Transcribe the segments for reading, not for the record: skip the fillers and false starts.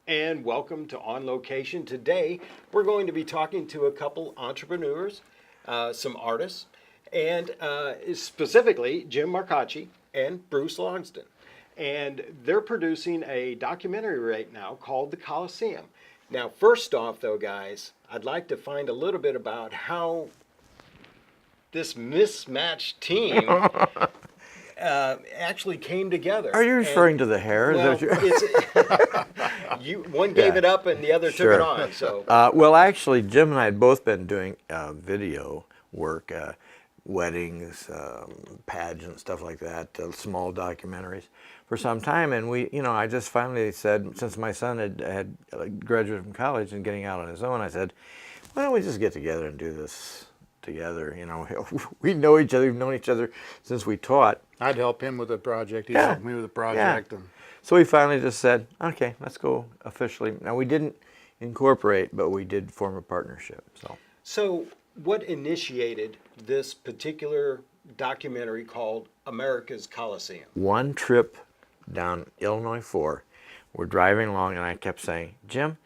and welcome to On Location. Today, we're going to be talking to a couple entrepreneurs, some artists, and specifically Jim Marcacci and Bruce Logsdon. And they're producing a documentary right now called The Coliseum. Now, first off, though, guys, I'd like to find a little bit about how this mismatched team actually came together. Are you referring to the hair? Well, one gave it up and the other took it on. So, well, actually, Jim and I had both been doing video work, weddings, pageants, stuff like that, small documentaries for some time. And I just finally said, since my son had graduated from college and getting out on his own, I said, why don't we just get together and do this together? We know each other. We've known each other since we taught. I'd help him with a project. He'd help me with a project. Yeah. So we finally just said, okay, let's go officially. Now, we didn't incorporate, but we did form a partnership. So what initiated this particular documentary called America's Coliseum? One trip down Illinois 4, we're driving along, and I kept saying, Jim,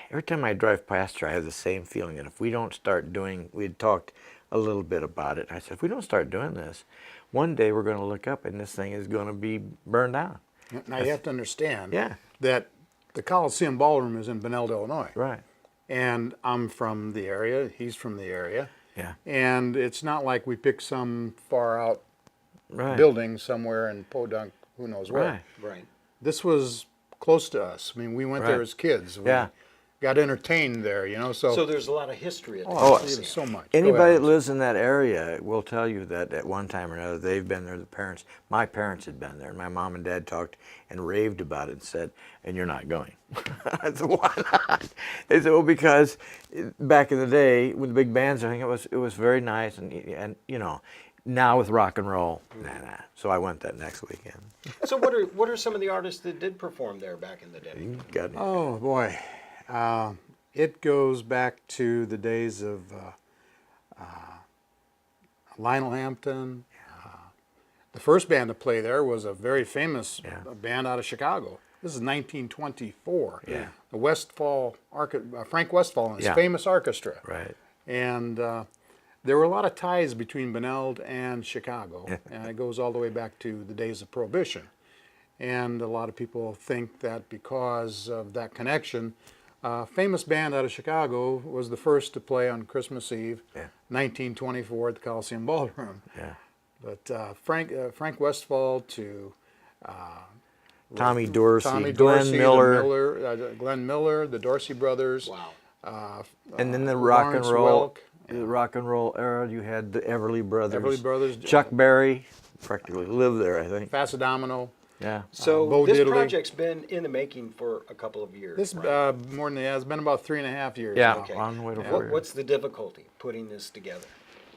every time I drive past her, I have the same feeling that if we don't start doing, we had talked a little bit about it. I said, if we don't start doing this, one day we're going to look up and this thing is going to be burned down. Now you have to understand Yeah. that the Coliseum Ballroom is in Benelde, Illinois. Right. And I'm from the area. He's from the area. Yeah. And it's not like we picked some far out Right. building somewhere in Podunk, who knows where. Right. Right. This was close to us. I mean, we went there Right. as kids. We Yeah. got entertained there, So there's a lot of history at the Oh, Coliseum. there's so much. Go Anybody ahead. that lives in that area will tell you that at one time or another they've been there. My parents had been there. My mom and dad talked and raved about it and said, and you're not going. I said, why not? They said, well, because back in the day with the big bands, I think it was very nice and now with rock and roll, nah. So I went that next weekend. So what are some of the artists that did perform there back in the day? You got me. Oh, boy. It goes back to the days of Lionel Hampton. The first band to play there was a very famous band out of Chicago. This is 1924. Yeah. The Frank Westphal and his famous orchestra. Right. And there were a lot of ties between Benelde and Chicago. And it goes all the way back to the days of Prohibition. And a lot of people think that because of that connection, famous band out of Chicago was the first to play on Christmas Eve, 1924 at the Coliseum Ballroom. Yeah. But Frank Westphal to Tommy Dorsey, Glenn Miller. Glenn Miller, the Dorsey brothers. Wow. And then the rock and Lawrence roll, Welk. the rock and roll era, you had the Everly Brothers. Everly Brothers. Chuck Berry practically lived there, I think. Facedomino. Yeah. So Bo this Diddley. project's been in the making for a couple of years. This right? more than it's been about 3.5 years. Yeah. now. Okay. On the way to What- 4 years. What's the difficulty putting this together?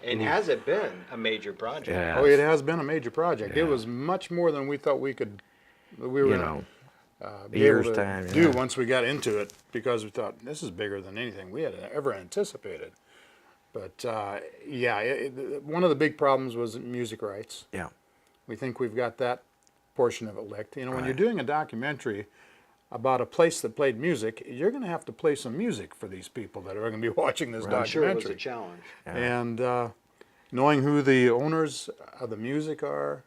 And has it been a major project? Yeah. Oh, it has been a major project. Yeah. It was much more than we thought we were going to be years able to time, do yeah. once we got into it, because we thought this is bigger than anything we had ever anticipated. But one of the big problems was music rights. Yeah. We think we've got that portion of it licked. When Right. you're doing a documentary about a place that played music, you're going to have to play some music for these people that are going to be watching this I'm documentary. sure it was a challenge. And knowing who the owners of the music are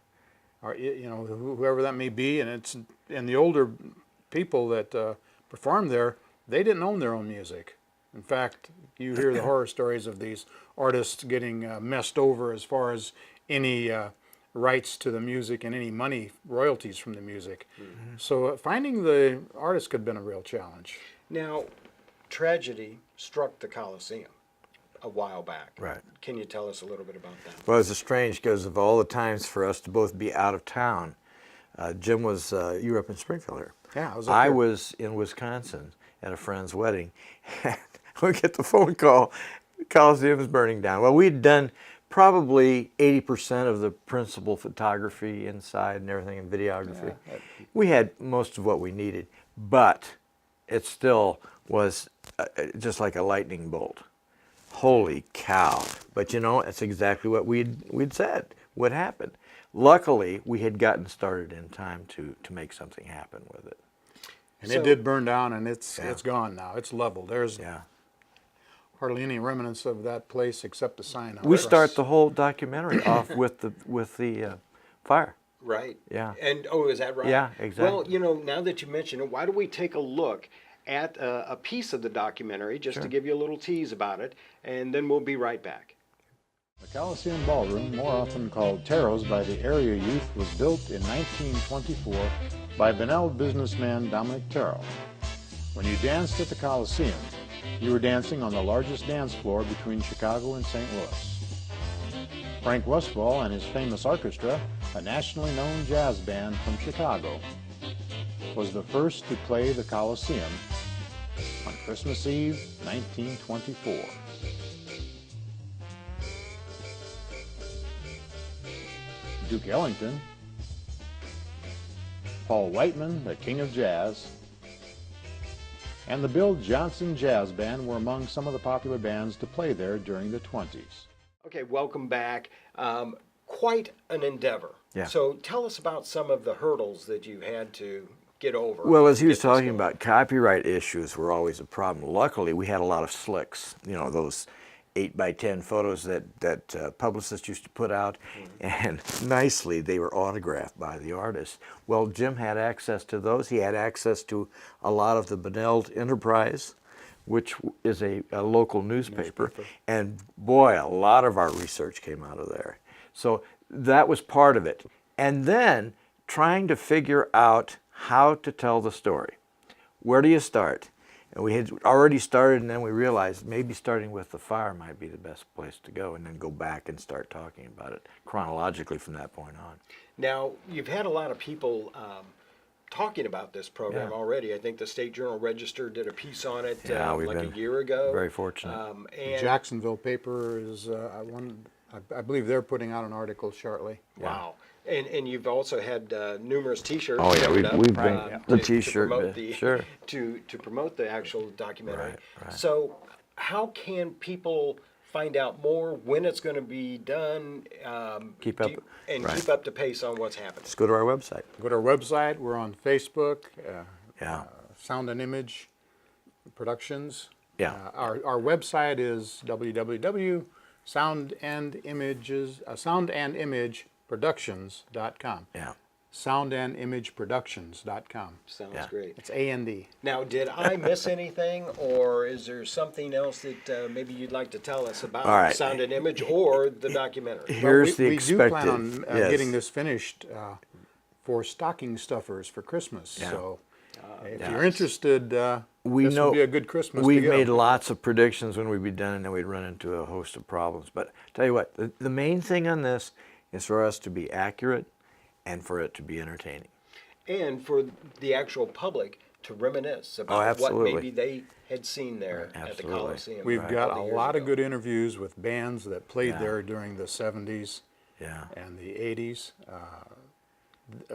whoever that may be, and the older people that performed there, they didn't own their own music. In fact, you hear the horror stories of these artists getting messed over as far as any rights to the music and any money royalties from the music. Mm-hmm. So finding the artist could have been a real challenge. Now, tragedy struck the Coliseum a while back. Right. Can you tell us a little bit about that? Well, it's strange because of all the times for us to both be out of town. Jim was, you were up in Springfield here. Yeah, I was in Wisconsin at a friend's wedding. We get the phone call, the Coliseum is burning down. Well, we'd done probably 80% of the principal photography inside and everything and videography. We had most of what we needed, but it still was just like a lightning bolt. Holy cow. But it's exactly what we'd said would happen. Luckily, we had gotten started in time to make something happen with it. And So- it did burn down, and it's Yeah. gone now. It's leveled. There's Yeah. hardly any remnants of that place except the sign. out We front. start the whole documentary off with the fire. Right. Yeah. And, oh, is that right? Yeah, Well, exactly. you know, now that you mention it, why don't we take a look at a piece of the documentary just to Sure. give you a little tease about it, and then we'll be right back. The Coliseum Ballroom, more often called Taros by the area youth, was built in 1924 by Benel businessman Dominic Taro. When you danced at the Coliseum, you were dancing on the largest dance floor between Chicago and St. Louis. Frank Westfall and his famous orchestra, a nationally known jazz band from Chicago, was the first to play the Coliseum on Christmas Eve, 1924. Duke Ellington, Paul Whiteman, the King of Jazz, and the Bill Johnson Jazz Band were among some of the popular bands to play there during the 20s. Okay, welcome back. Quite an endeavor. Yeah. So tell us about some of the hurdles that you had to get over. Well, as he to was get this talking going. about, copyright issues were always a problem. Luckily, we had a lot of slicks, you know, those 8x10 photos that publicists used to put out, and nicely they were autographed by the artist. Well, Jim had access to those. He had access to a lot of the Beneld Enterprise, which is a local newspaper. And boy, a lot of our research came out of there. So that was part of it. And then trying to figure out how to tell the story. Where do you start? And we had already started, and then we realized maybe starting with the fire might be the best place to go, and then go back and start talking about it chronologically from that point on. Now, you've had a lot of people talking about this program Yeah. already. I think the State Journal Register did a piece on it Yeah, we've like a been year ago. very fortunate. And Jacksonville paper is one. I believe they're putting out an article shortly. wow. And you've also had numerous T-shirts. Oh, yeah, made up, we've been the to T-shirt promote bit, sure. to promote the actual documentary. Right. So, how can people find out more when it's going to be done? Keep do up- you- and right. keep up to pace on what's happening. Just go to our website. Go to our website. We're on Facebook. Yeah. Sound and Image Productions. Yeah. Our website is soundandimageproductions.com. Yeah. Soundandimageproductions.com. Sounds Yeah. great. It's A-N-D. Now, did I miss anything, or is there something else that maybe you'd like to tell us about All right. Sound and Image or the documentary? Here's the we expected. do plan on yes. getting this finished for stocking stuffers for Christmas. Yeah. So if Yeah. you're interested, We this know would be a good Christmas to We've get 'em. made lots of predictions when we'd be done, and then we'd run into a host of problems. But tell you what, the main thing on this is for us to be accurate and for it to be entertaining. And for the actual public to reminisce about what absolutely. maybe they had seen there at the Absolutely. Coliseum. We've got a couple years lot of ago. good interviews with bands that played Yeah. there during the 70s Yeah. and the 80s.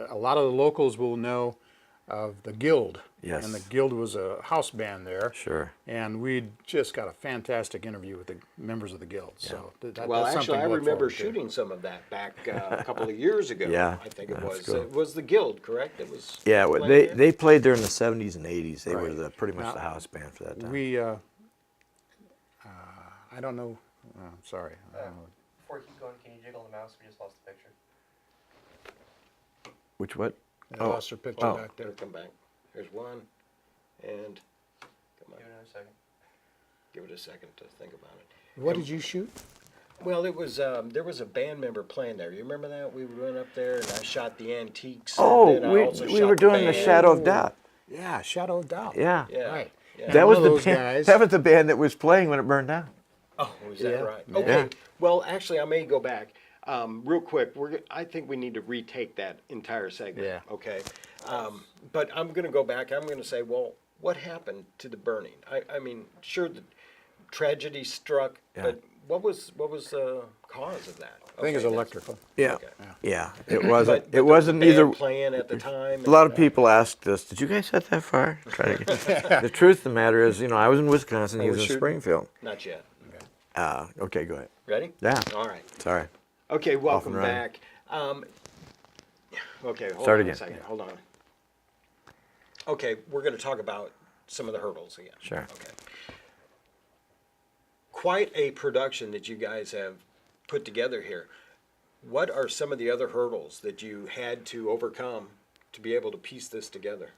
A lot of the locals will know of the Guild. Yes. And the Guild was a house band there. Sure. And we just got a fantastic interview with the members of the Guild. So Well, that's actually, something I to look remember forward to. shooting some of that back a couple of years ago. Yeah, I think it that's was. cool. It was the Guild, correct? It was. Yeah, well, playing there? they played there in the 70s and 80s. They were Right. pretty much Now, the house band for that time. We, I don't know, sorry. I don't know. Before you keep going, can you jiggle the mouse? We just lost the picture. Which what? I lost her picture Oh. back there. It'll come back. There's one, and come on, Give it another second. give it a second to think about it. What did you shoot? Well, it was there was a band member playing there. You remember that? We went up there and I shot the antiques. Oh, and then I also we shot were doing the band. Shadow of Doubt. Yeah, Shadow of Doubt. Yeah. Yeah. Right. Yeah. That was One the of those band, guys. that was the band that was playing when it burned down. Oh, is that Yeah. right? Yeah. Okay. Well, actually, I may go back real quick. I think we need to retake that entire segment. Yeah. Okay. But I'm going to go back. I'm going to say, well, what happened to the burning? I mean, sure, the tragedy struck, Yeah. but what was the cause of that? I think it's Okay, that's- electrical. Yeah. Okay. Yeah. It wasn't. But It wasn't the band either. playing at the time. A lot of people asked us, "Did you guys set that fire?" Try to get, the truth of the matter is, I was in Wisconsin. He Oh, was in shooting? Springfield. Not yet. Okay, go ahead. Ready? Yeah. All right. Sorry. Okay, welcome and running. back. Okay, hold Start on again. a second. Yeah. Hold on. Okay, we're going to talk about some of the hurdles again. Sure. Okay. Quite a production that you guys have put together here. What are some of the other hurdles that you had to overcome to be able to piece this together?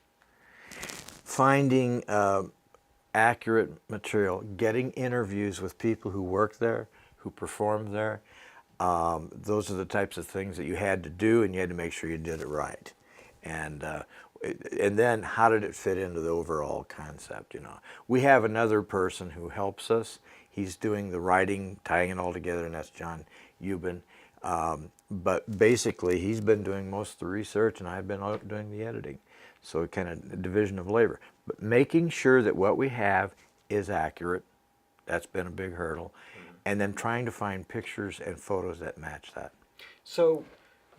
Finding accurate material, getting interviews with people who work there, who perform there. Those are the types of things that you had to do, and you had to make sure you did it right. And then how did it fit into the overall concept? You know, we have another person who helps us. He's doing the writing, tying it all together, and that's John Euban. But basically, he's been doing most of the research, and I've been out doing the editing. So kind of division of labor. But making sure that what we have is accurate, that's been a big hurdle. And then trying to find pictures and photos that match that. So,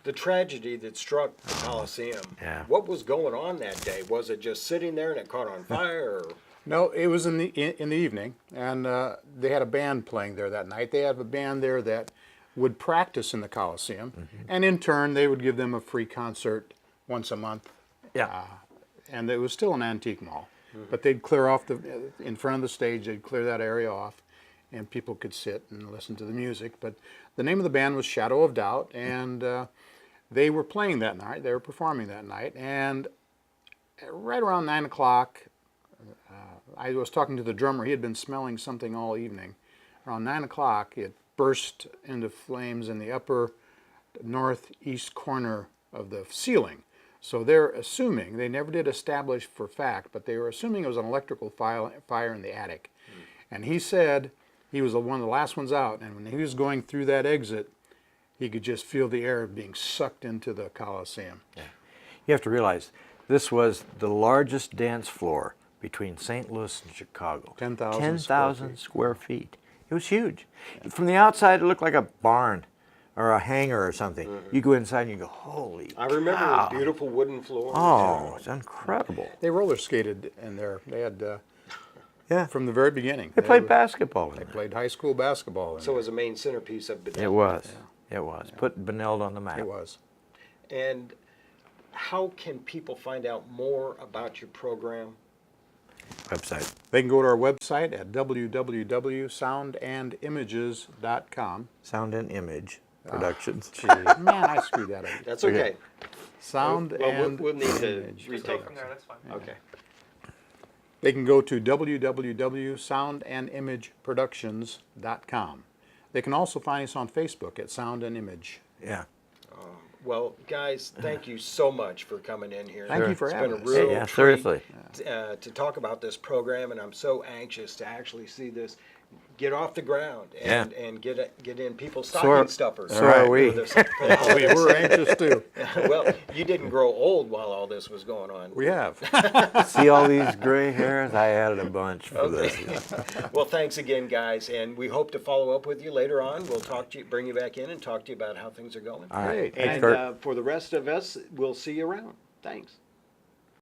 the tragedy that struck the Coliseum, Yeah. what was going on that day? Was it just sitting there and it caught on fire? Or? No, it was in the evening, and they had a band playing there that night. They have a band there that would practice in the Coliseum, and in turn, they would give them a free concert once a month. Yeah. And it was still an antique mall, but they'd clear off in front of the stage. They'd clear that area off, and people could sit and listen to the music. But the name of the band was Shadow of Doubt, and they were playing that night. They were performing that night, and right around 9 o'clock, I was talking to the drummer. He had been smelling something all evening. Around 9 o'clock, it burst into flames in the upper northeast corner of the ceiling. So they're assuming, they never did establish for fact, but they were assuming it was an electrical fire in the attic. And he said he was one of the last ones out, and when he was going through that exit, he could just feel the air being sucked into the Coliseum. Yeah. You have to realize this was the largest dance floor between St. Louis and Chicago. 10,000 10,000 square feet. It was huge. From the outside, it looked like a barn or a hangar or something. You go inside and you go, holy I remember cow. the beautiful wooden floor. Oh, it's incredible. They roller skated in there. They had, Yeah. from the very beginning. They played basketball in They there. played high school basketball in So it was a main centerpiece of It Benilde. was. It was. Put Benilde on the map. there. It was. And how can people find out more about your program? Website. They can go to our website at www.soundandimages.com. Sound and Image Productions. Man, I screwed that up. That's okay. Sound Well, and we'll need to Image. Just go retake. from there, that's fine. Okay. They can go to www.soundandimageproductions.com. They can also find us on Facebook at Sound and Image. Yeah. Well, guys, thank you so much for coming in here. Thank you for It's having been a us. real Yeah, treat, seriously. to talk about this program, and I'm so anxious to actually see this get off the ground and get in people's stocking stuffers. so are we. For this- We're anxious too. Well, you didn't grow old while all this was going on. We have. See all these gray hairs? I added a bunch for this. Well, thanks again, guys, and we hope to follow up with you later on. We'll talk to you, bring you back in, and talk to you about how things are going. All right. Great. And Kurt. for the rest of us, we'll see you around. Thanks.